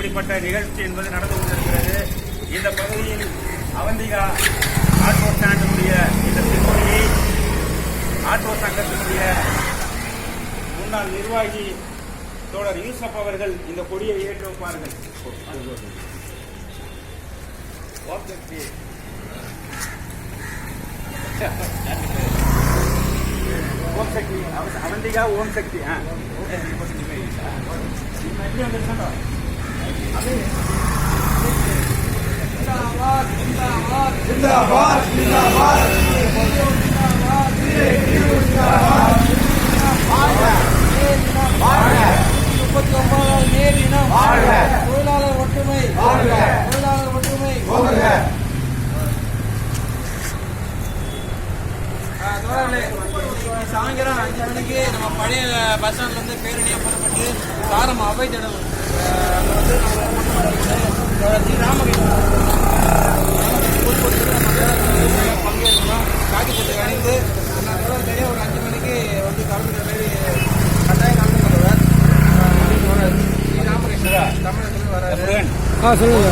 இப்படிப்பட்ட நிகழ்ச்சி என்பது நடந்து கொண்டிருக்கிறது. இந்த பகுதியில் அவந்திகா ஆட்டோ ஸ்டாண்டினுடைய இந்த திருமொழியை ஆட்டோ சங்கத்தினுடைய முன்னாள் நிர்வாகி தோழர் யூசப் அவர்கள் இந்த கொடியை ஏற்றி வைப்பார்கள். ஓம் சக்தி அவந்திகா ஓம் சக்தி जिंदाबाद जिंदाबाद जिंदाबाद जिंदाबाद தொழிலாளர் ஒற்றுமை தொழிலாளர் ஒற்றுமை. சாயங்காலம் 5 மணிக்கு நம்ம பழைய பஸ் ஸ்டாண்ட்ல இருந்து பேரணியாக புறப்பட்டு சாரம் அவை திடம் அங்கே வந்து நம்ம ராமகிருஷ்ணன் பங்கேற்கணும். காக்கிச்சட்டை அணிந்து சரியாக ஒரு 5 மணிக்கு வந்து கலந்துக்கிற மாதிரி கட்டாயம் கலந்து கொள்வார். ராமகிருஷ்ணன் தமிழகத்தில் வராது. சொல்லுங்க.